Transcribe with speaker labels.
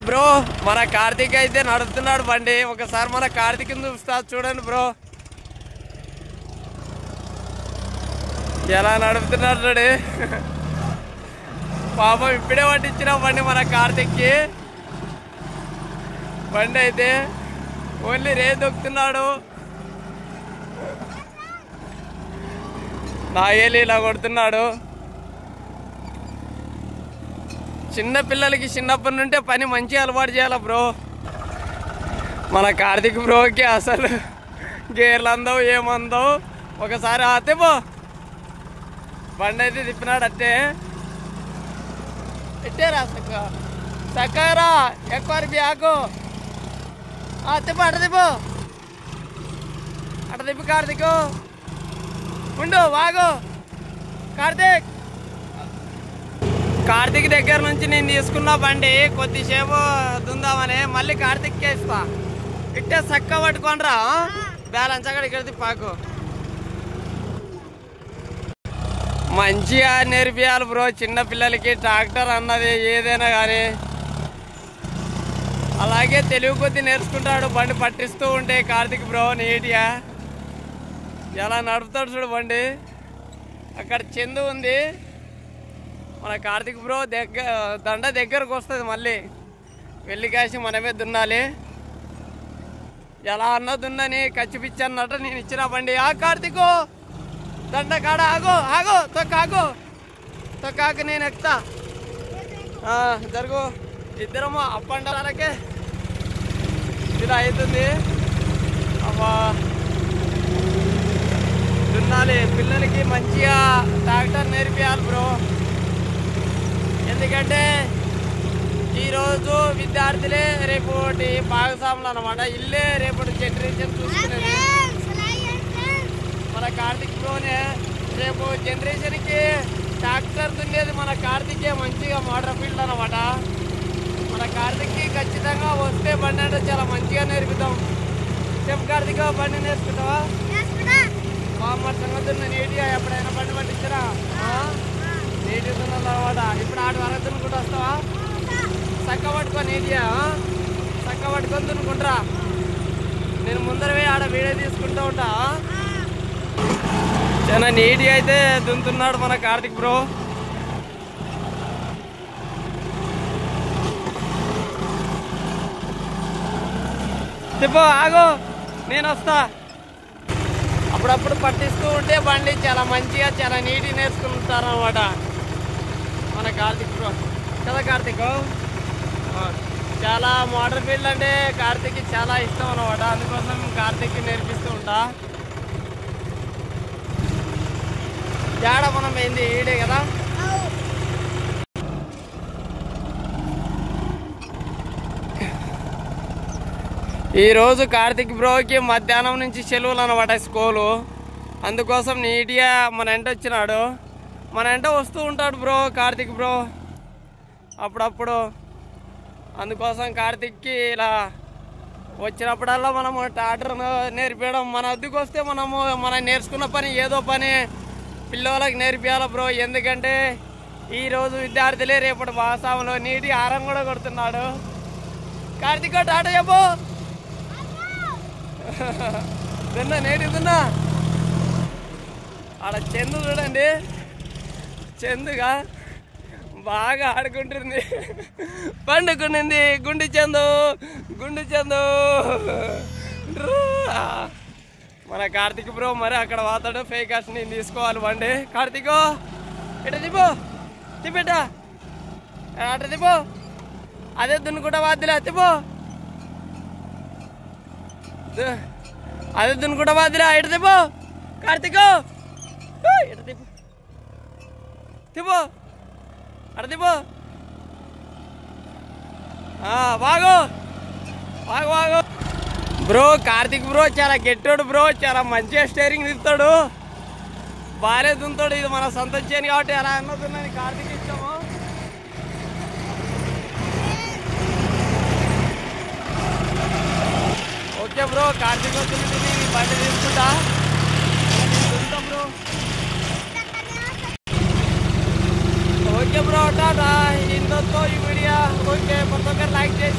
Speaker 1: Bro మన కార్తీక్ అయితే నడుపుతున్నాడు బండి. ఒకసారి మన కార్తీక్ చూస్తా చూడండి బ్రో, ఎలా నడుపుతున్నాడు చూడు. పాపం ఇప్పుడే పట్టించిన బండి మన కార్తీక్కి. బండి అయితే ఓన్లీ రే దొక్కుతున్నాడు. నాగేలి ఇలా కొడుతున్నాడు. చిన్న పిల్లలకి చిన్నప్పటి నుండే పని మంచిగా అలవాటు చేయాలి బ్రో. మన కార్తీక్ బ్రోకి అసలు గేర్లు అందవు ఏమందవు. ఒకసారి ఆతే పో బండి అయితే తిప్పినాడు. అట్టే ఇట్టేరా చక్కరా ఎక్కువ బ్యాగు తిప్పు అట తిప్పు అట తిప్పు. కార్తీక్ ఉండు వాగు. కార్తీక్ దగ్గర నుంచి నేను తీసుకున్న బండి కొద్దిసేపు దుందామని మళ్ళీ కార్తీక్కే ఇస్తా. ఇట్టే చక్క పట్టుకోనరా బ్యాలెన్స్ అక్కడ ఇక్కడ తిప్పాకు. మంచిగా నేర్పియాలి బ్రో చిన్న పిల్లలకి ట్రాక్టర్ అన్నది ఏదైనా కానీ. అలాగే తెలుగు కొద్ది నేర్చుకుంటాడు బండి పట్టిస్తూ ఉంటే కార్తీక్ బ్రో నీట్గా ఎలా నడుపుతాడు చూడు బండి. అక్కడ చందు ఉంది. మన కార్తీక్ బ్రో దండ దగ్గరకు వస్తుంది. మళ్ళీ వెళ్ళి కాసి మనమే దున్నాలి. ఎలా అన్నా దున్నని కచ్చిపిచ్చి అన్నట్టు నేను ఇచ్చిన బండి. కార్తీకు దండ కాడ ఆగో తొక్కాకు నేను ఎక్కుతా. జరుగు ఇద్దరము అప్పండాలకే ఇలా అవుతుంది. అమ్మా దున్నాలి. పిల్లలకి మంచిగా ట్రాక్టర్ నేర్పియాలి బ్రో. ఎందుకంటే ఈరోజు విద్యార్థులే రేపటి భాగస్వాములు అన్నమాట. ఇల్లే రేపటి జనరేషన్ చూసుకునేది. మన కార్తీక్ బ్రోనే రేపు జనరేషన్కి ట్రాక్టర్ దున్నేది మన కార్తీకే మంచిగా మోటార్ ఫీల్డ్ అన్నమాట. మన కార్తీక్కి ఖచ్చితంగా వస్తే బండి అంటే చాలా మంచిగా నేర్పుతాం. చెప్పు కార్తీక్ బండి నేర్చుకుంటావా? మరి సంగతి నీట్గా ఎప్పుడైనా బండి పట్టించరా? నీట్గా దున్నాలి అనమాట. ఇప్పుడు ఆట వరకు దున్నుకుంటూ వస్తావా? చక్క పట్టుకొని నీట్గా చక్క పట్టుకొని దున్నుకుంటారా. నేను ముందరవే ఆడ వీడియో తీసుకుంటూ ఉంటా. చాలా నీట్గా అయితే దున్నుతున్నాడు మన కార్తీక్ బ్రో. తిప్పో ఆగో నేను వస్తా. అప్పుడప్పుడు పట్టిస్తూ ఉంటే బండి చాలా మంచిగా చాలా నీట్గా నేర్చుకుంటారు అనమాట మన కార్తీక్ బ్రో. కదా కార్తీక్? చాలా మోటార్ ఫీల్డ్ అంటే కార్తీక్కి చాలా ఇష్టం అనమాట. అందుకోసం కార్తీక్కి నేర్పిస్తూ ఉంటా. తేడా మనం ఏంది ఈడే కదా. ఈరోజు కార్తీక్ బ్రోకి మధ్యాహ్నం నుంచి సెలవులు అనమాట స్కూలు. అందుకోసం నీట్గా మన వెంట వచ్చినాడు. మన వెంట వస్తూ ఉంటాడు బ్రో కార్తీక్ బ్రో అప్పుడప్పుడు. అందుకోసం కార్తీక్కి ఇలా వచ్చినప్పుడల్లా మనము ట్రాక్టర్ నేర్పించడం. మన అద్దెకి వస్తే మనము మనం నేర్చుకున్న పని ఏదో పని పిల్లలకి నేర్పియాలి బ్రో. ఎందుకంటే ఈరోజు విద్యార్థులే రేపటి భాగస్వాములు. నీటి ఆరం కూడా కొడుతున్నాడు కార్తీక్. టాటా చెప్పు దున్నా నేటి దున్నా. ఆడ చందు చూడండి, చందుగా బాగా ఆడుకుంటుంది. పండుకునింది గుండి చందు. మన కార్తీక్ బ్రో మరి అక్కడ పోతాడు. ఫేకాస్ నేను తీసుకోవాలి బండి. కార్తీక్ ఇట తిప్పు తిప్పిట అట తిప్పు. అదే దున్నుకుంటా వాద్దిలే తిప్పు. అదే దున్నుకుంటా వాద్దిలే ఇట తిప్పు. కార్తీక్ ఇట తిప్పు తిప్పు అట తిప్పు. వాగు బ్రో. కార్తీక్ బ్రో చాలా గెట్టాడు బ్రో. చాలా మంచిగా స్టీరింగ్ తీస్తాడు. బాగానే దున్నుతాడు. ఇది మన సొంత చేయను కాబట్టి ఎలా అన్నది కార్తీక్ ఇష్టము. ఓకే బ్రో కార్తీక్ వస్తుంది. బండి తీసుకుంటా బ్రో. Okay bro tata. ఇంతతో ఈ వీడియో ఓకే. ప్రతి ఒక్కరు లైక్ చేసి